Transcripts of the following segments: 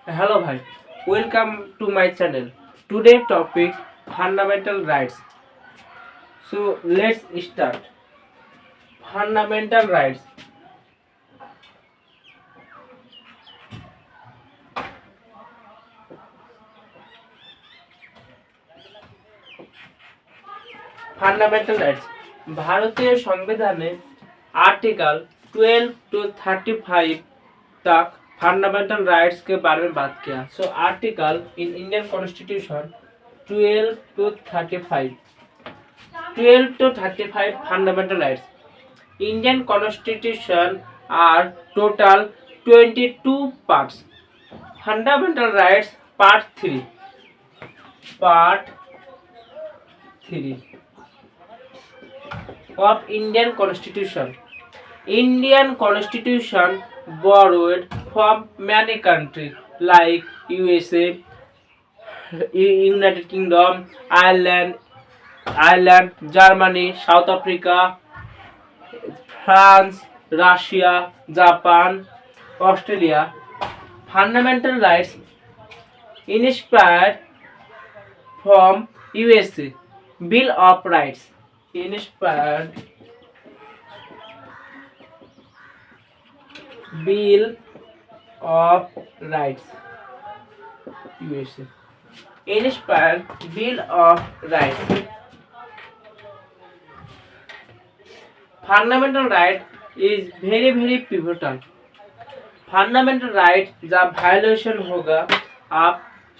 Hello, bhai. Welcome to my channel. Today topic fundamental rights. So let's start. Fundamental rights. Fundamental rights भारतीय संविधान article 12 to 35 तक fundamental rights के बारे में बात किया। So article in Indian constitution 12 to 35 fundamental rights. Indian constitution are total 22 parts. Fundamental rights part 3 of Indian Constitution. Indian Constitution borrowed from many countries like USA, United Kingdom, Ireland, Germany, South Africa, France, Russia, Japan, Australia. Fundamental rights inspired from USA Bill of Rights. Inspired Bill of Rights USA. Inspired Bill of Rights. Fundamental right is very pivotal. Fundamental right जब violation होगा आप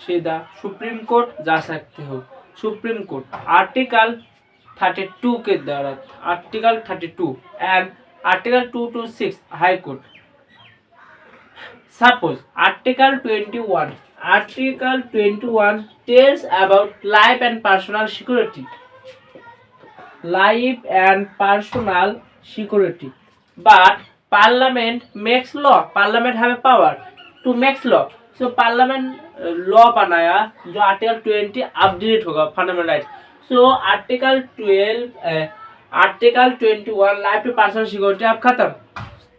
सीधा supreme court जा सकते हो। Supreme court article 32 के द्वारा article 32 and article 2 to 6 high court. Suppose article 21 tells about life and personal security. But parliament makes law. Parliament have a power to make law. So parliament law बनाया जो article 20 update होगा fundamental right. So article 21 life to personal security आप खत्म,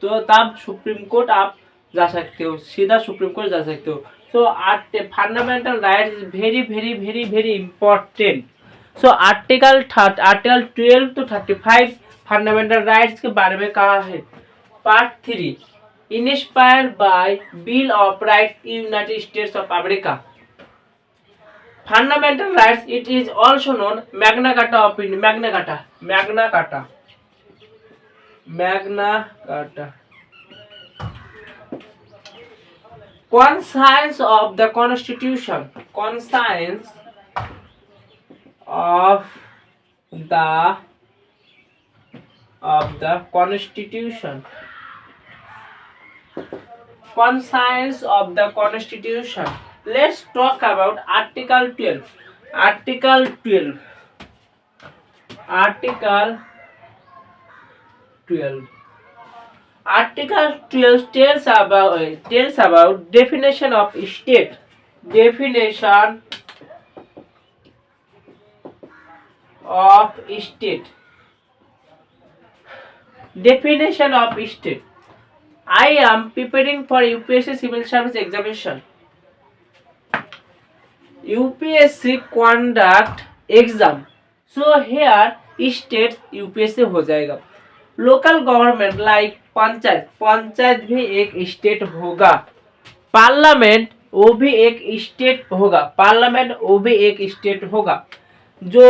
तो तब supreme court आप जा सकते हो, सीधा सुप्रीम कोर्ट जा सकते हो। सो fundamental right is very important. So article 12 to 35 fundamental rights के बारे में कहा है। Part 3 inspired by bill of rights United states of America. Fundamental rights, it is also known Magna Carta of India. Magna Carta. Conscience of the Constitution. Conscience of the Constitution. Conscience of the Constitution. Let's talk about Article 12. Article 12 tells about definition of state. Definition of state. I am preparing for UPSC Civil Service examination. UPSC conduct exam. So here state UPSC हो जाएगा। Local government like panchayat भी एक state होगा। Parliament वो भी एक state होगा। जो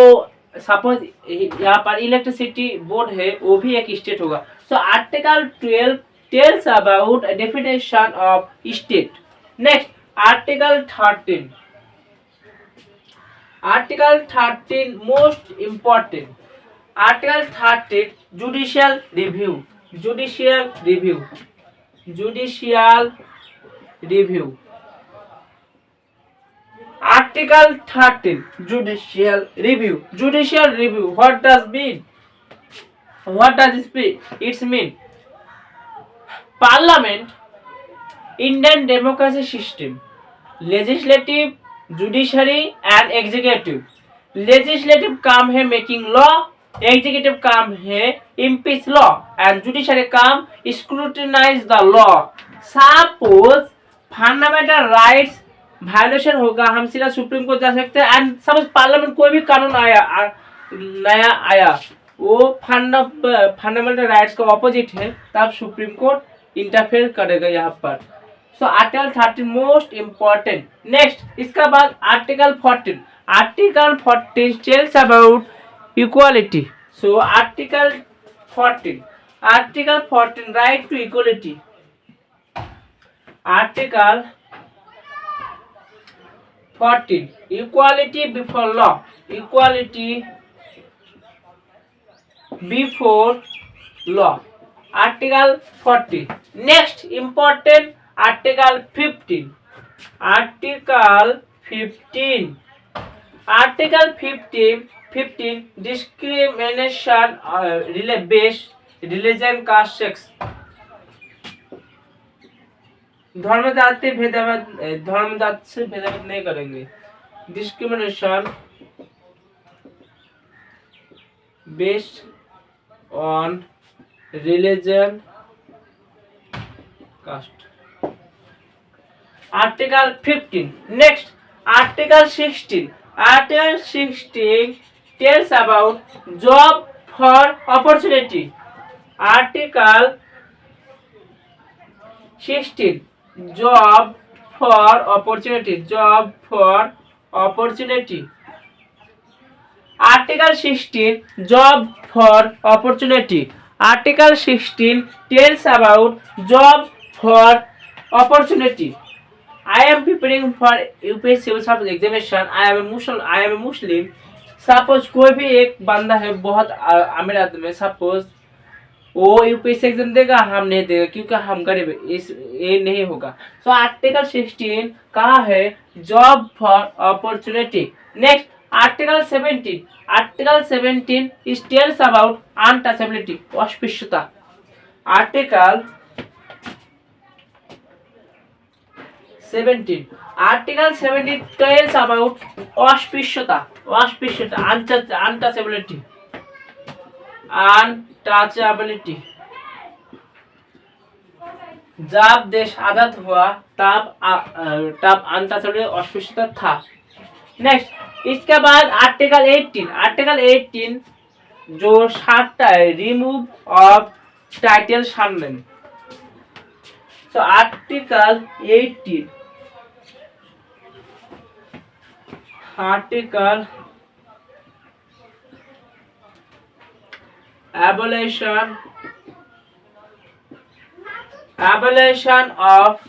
सपोज यहाँ पर इलेक्ट्रिसिटी बोर्ड है वो भी एक स्टेट होगा। So article 12 tells about definition of state. Next, Article 13. Article 13 most important. Article 13 judicial review. Article 13 judicial review. What does it mean? It's mean Parliament, Indian democracy system, legislative, judiciary and executive. Legislative काम है making law, executive काम है impeach law and judiciary काम scrutinize the law. Suppose fundamental rights violation होगा, हम सीधा supreme court जा सकते हैं। एंड सपोज पार्लियामेंट कोई भी कानून आया नया आया, वो फंडामेंटल राइट्स का ऑपोजिट है, तब सुप्रीम कोर्ट इंटरफेयर करेगा यहाँ पर। So article 13 most important. Next इसका बाद article 14। Article 14 tells about equality. So article 14 right to equality. Article 14 equality before law. Equality before law. Article 14. Next important Article 15. Article 15. Article 15 discrimination based religion, caste, sex. धर्म जात से भेदभाव नहीं करेंगे। Discrimination based on religion, caste. Article 15। Next article 16। Article 16 tells about job for opportunity. Article 16 job for opportunity. Job for opportunity. Article 16 job for opportunity. Article 16 tells about job for opportunity. I am preparing for UPSC civil service examination. I am a Muslim. Suppose कोई भी एक बंदा है बहुत अमीर आदमी, suppose वो UPSC exam देगा, हम नहीं देगा क्योंकि हम गरीब है, इस ये नहीं होगा। सो आर्टिकल 16 कहा है job for opportunity. Next article 17। Article 17 is tells about untouchability, अस्पृश्यता। आर्टिकल 17। आर्टिकल 17 टेल्स अबाउट अस्पृश्यता, अनटचेबिलिटी, अनटचेबिलिटी। जब देश आजाद हुआ तब अनटचेबिलिटी अस्पृश्यता था। नेक्स्ट इसके बाद आर्टिकल 18। आर्टिकल 18 जो 7टा है, remove of title surname. So article 18। Article abolition of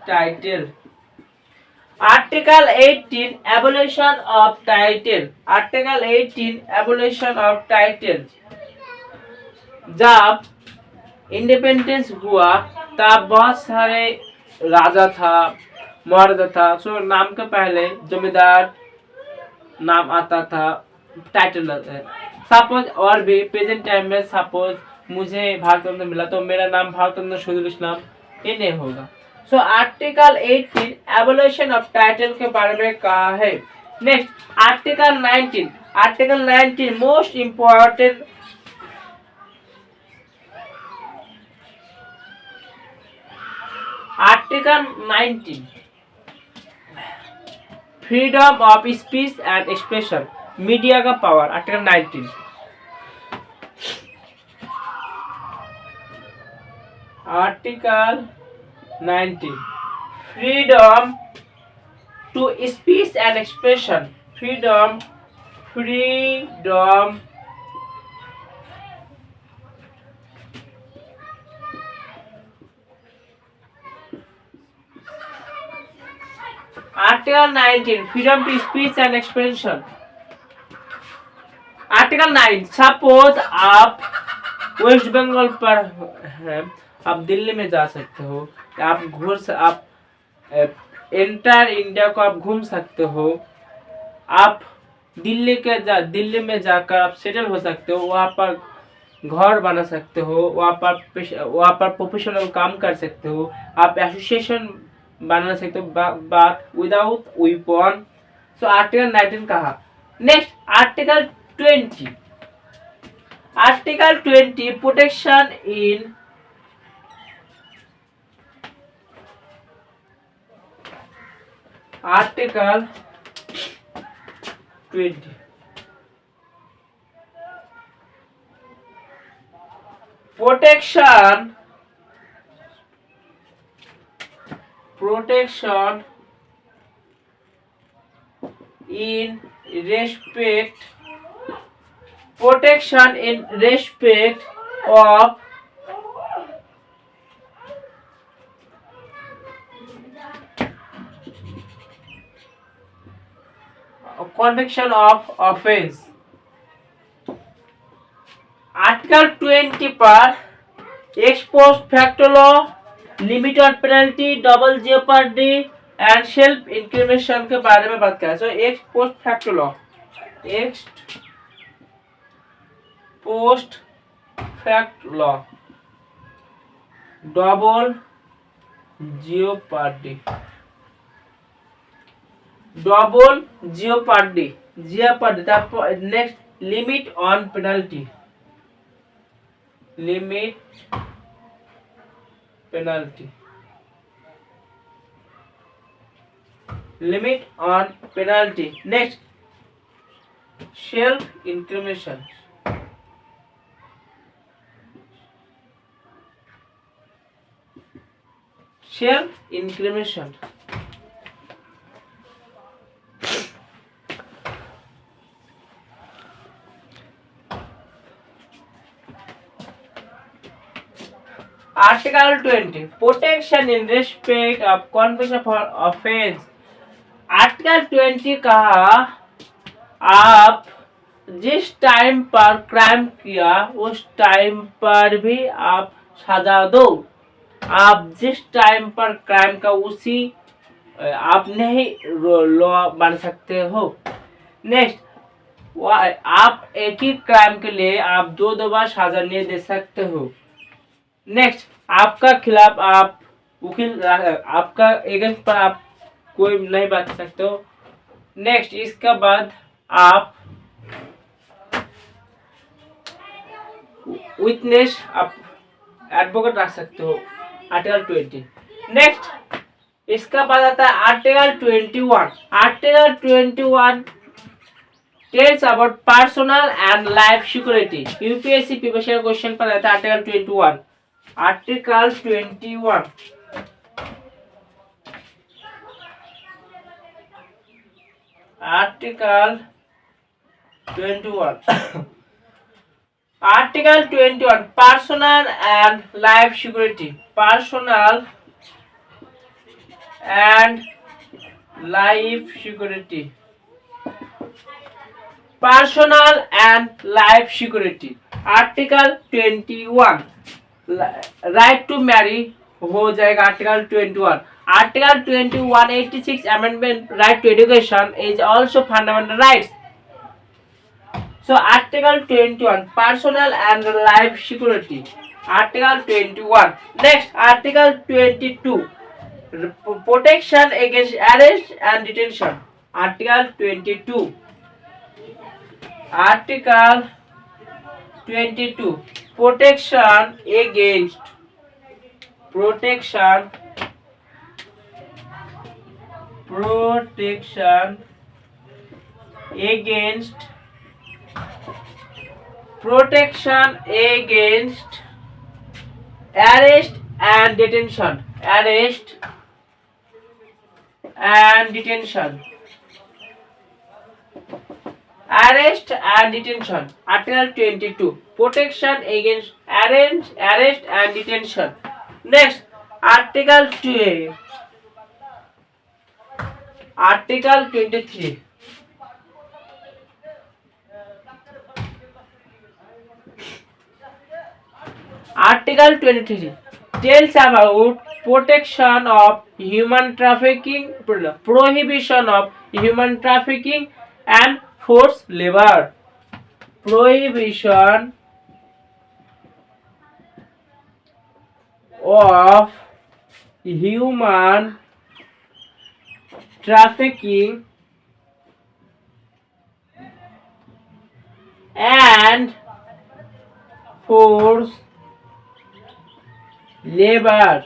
title. Article 18 abolition of title. Article 18 abolition of title. जब इंडिपेंडेंस हुआ तब बहुत सारे राजा था, मर्द था, सो नाम के पहले जमींदार नाम आता था, टाइटल आता है। सपोज और भी प्रेजेंट टाइम में सपोज मुझे भारत रत्न मिला तो मेरा नाम भारत रत्न शहीदुल इस्लाम ये नहीं होगा। So article 18 abolition of title के बारे में कहा है। Next article 19। Article 19 most important. Article 19 freedom of speech and expression, media का power. Article 19। Article 19 freedom to speech and expression, freedom article 19 freedom to speech and expression. Article 9 suppose आप वेस्ट बंगाल पर हैं, आप दिल्ली में जा सकते हो, आप एंटायर इंडिया को आप घूम सकते हो, आप दिल्ली में जाकर आप सेटल हो सकते हो, वहाँ पर घर बना सकते हो, वहाँ पर प्रोफेशनल काम कर सकते हो, आप एसोसिएशन बना सकते हो but without weapon. So article 19 कहा। Next article 20। Article 20 Article 20. Protection in respect of conviction of offense. Article 20 पर ex post facto law, limit on penalty, double jeopardy and self incrimination के बारे में बात करें। सो ex post facto law, ex post facto law, double jeopardy, তারপর next limit on penalty, limit on penalty. Next, self incrimination. Article 20, protection in respect of conviction for offense. Article 20 कहा आप जिस time पर क्राइम किया उस time पर भी आप सजा दो। आप जिस टाइम पर क्राइम का उसी आप नहीं लॉ बन सकते हो। नेक्स्ट, आप एक ही क्राइम के लिए आप दो बार सजा नहीं दे सकते हो। नेक्स्ट, आपका खिलाफ आप वकील आपका एजेंट पर आप कोई नहीं बात सकते हो। नेक्स्ट, इसके बाद आप विटनेस आप एडवोकेट रख सकते हो। आर्टिकल 20। नेक्स्ट, इसका बाद आता है article 21। Article 21 tells about personal and life security. UPSC previous question पर आता है article 21। Article 21 Article 21 personal and life security. Personal and life security. Personal and life security. Article 21 right to marry हो जाएगा article 21। Article 21 86 amendment right to education is also fundamental rights. So article 21 personal and life security. Article 21. Next, article 22 protection against arrest and detention. Article 22. Article 22 protection against arrest and detention. Article 22 protection against arrest and detention. Next, article 2. Article 23. Article 23 tells about protection of human trafficking, prohibition of human trafficking and forced labor. Prohibition of human trafficking and forced labor.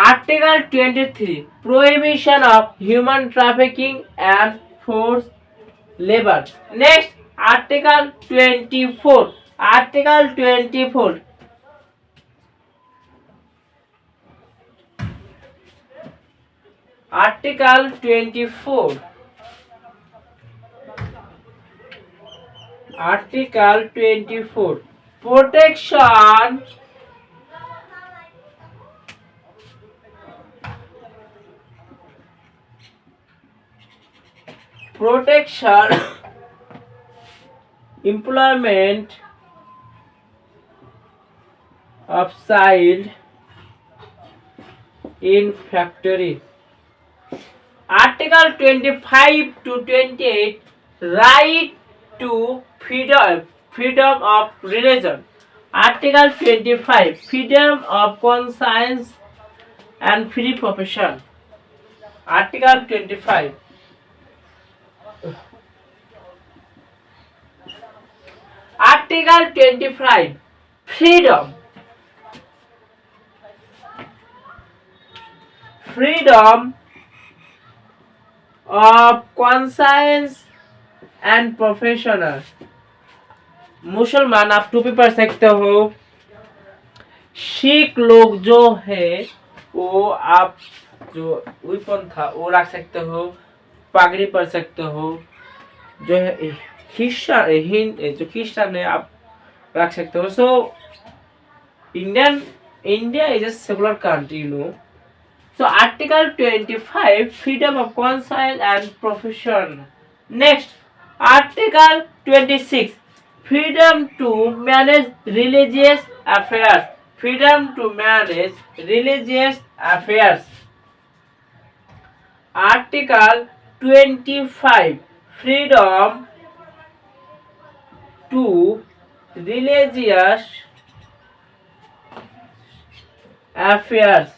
Article 23 prohibition of human trafficking and forced labor. Next, Article 24. Article 24. Article 24. Article 24. Protection protection employment of child in factory. Article 25 to 28 right to freedom of religion. Article 25 freedom of conscience and free profession. Article 25. Article 25 freedom of conscience and professional. मुसलमान आप टोपी पहन सकते हो, सिख लोग जो है वो आप जो वेपन था वो रख सकते हो, पगड़ी पहन सकते हो, जो है जो क्रिश्चियन है आप रख सकते हो. So India is a secular country, you know. So Article 25 freedom of conscience and profession. Next, Article 26 freedom to manage religious affairs. Freedom to manage religious affairs. Article 25 freedom to religious affairs.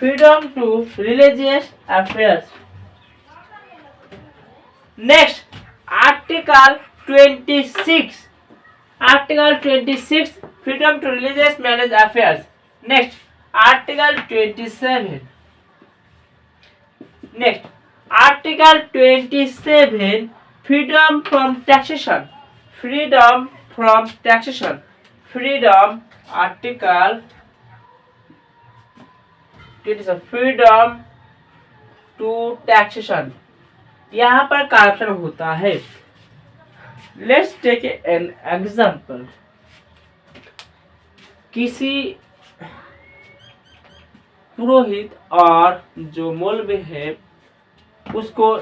Freedom to religious affairs. Next, Article 26. Article 26 freedom to religious manage affairs. Next, Article 27. Next, Article 27 freedom from taxation. Freedom from taxation. Freedom. Article 27 freedom to taxation. यहाँ पर corruption होता है. Let's take an example. किसी पुरोहित और जो मौलवी है उसको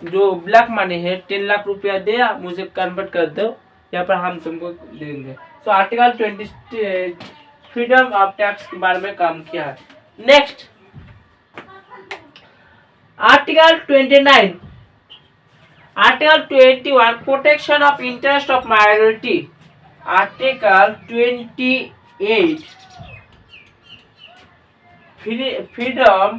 जो ब्लैक मनी है 10 लाख रुपया दे, मुझे कन्वर्ट कर दो, यहाँ पर हम तुमको देंगे. So article 20 freedom of tax के बारे में काम किया है. Next, article 29. Article 21 protection of interest of minority. Article 28 freedom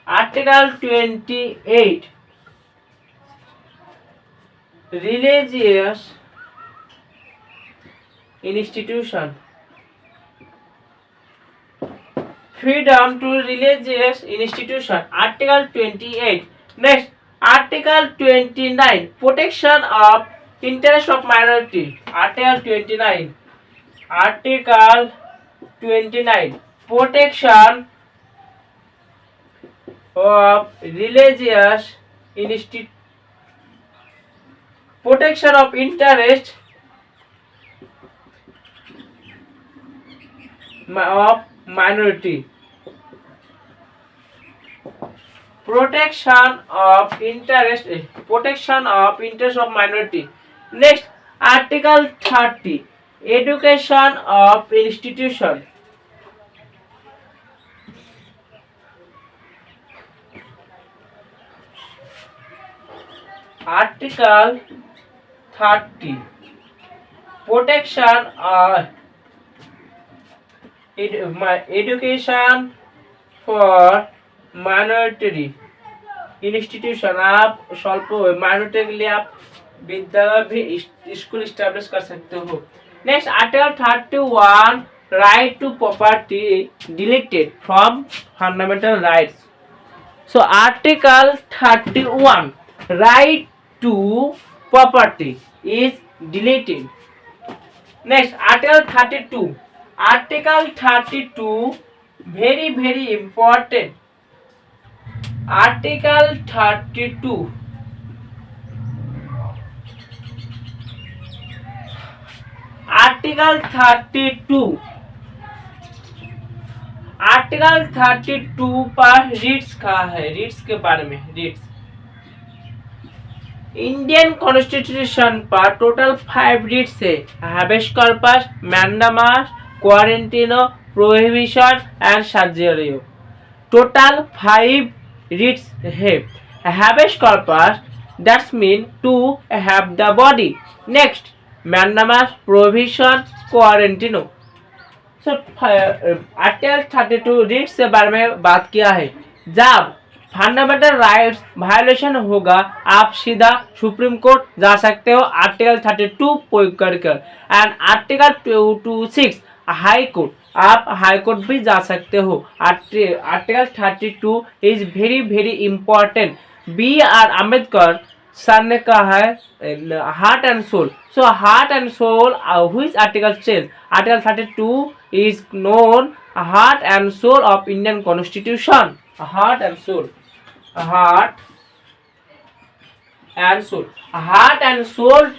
Article 28 religious institution. Freedom to religious institution. Article 28. Next, Article 29 protection of interest of minority. Article 29. Article 29 protection of religious institution. Protection of interest of minority. Protection of interest of minority. Next, Article 30 education of institution. Article 30 protection education for minority institution. आप स्वल्प minority के लिए आप विद्यालय भी school establish कर सकते हो। Next article 31 right to property deleted from fundamental rights. So article 31 right to property is deleted. Next article 32 very important। Article 32 article 32 पर रिट्स का है। रिट्स के बारे में रिट्स इंडियन कॉन्स्टिट्यूशन पर टोटल 5 रिट्स है। Habeas corpus, mandamus, quo warranto, prohibition and surgery. Total 5 reads have habeas corpus, that's mean to have the body। next mandamus, prohibition, quarantine। so article 32 reads के बारे में बात किया है। जब फंडामेंटल राइट्स वायलेशन होगा आप सीधा सुप्रीम कोर्ट जा सकते हो आर्टिकल 32 प्रयोग कर। एंड आर्टिकल 226 हाई कोर्ट, आप हाई कोर्ट भी जा सकते हो। Article 32 is very important. B.R. Ambedkar sir ने कहा है heart and soul. So heart and soul which article change. Article 32 is known heart and soul of Indian constitution. Heart and soul, heart and soul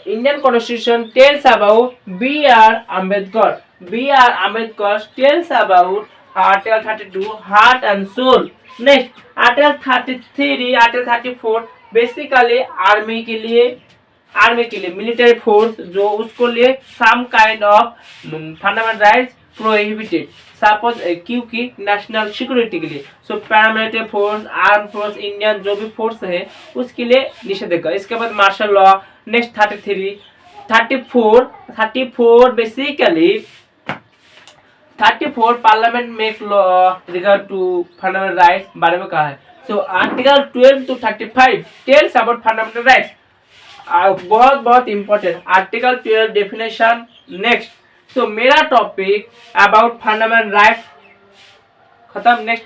Indian Constitution tells about B.R. Ambedkar. B.R. Ambedkar tells about Article 32 heart and soul। Next Article 33, Article 34 basically army के लिए military force जो उसको लिए some kind of fundamental rights prohibited suppose क्योंकि national security के लिए। So paramilitary force, arm force, Indian जो भी फोर्स है उसके लिए निषेधाज्ञा। इसके बाद martial law. Next 34 basically 34 parliament make law regard to fundamental rights बारे में कहा है। So article 12 to 35 tells about fundamental rights. बहुत important article 12 definition. Next so मेरा टॉपिक अबाउट फंडामेंटल राइट्स खत्म। नेक्स्ट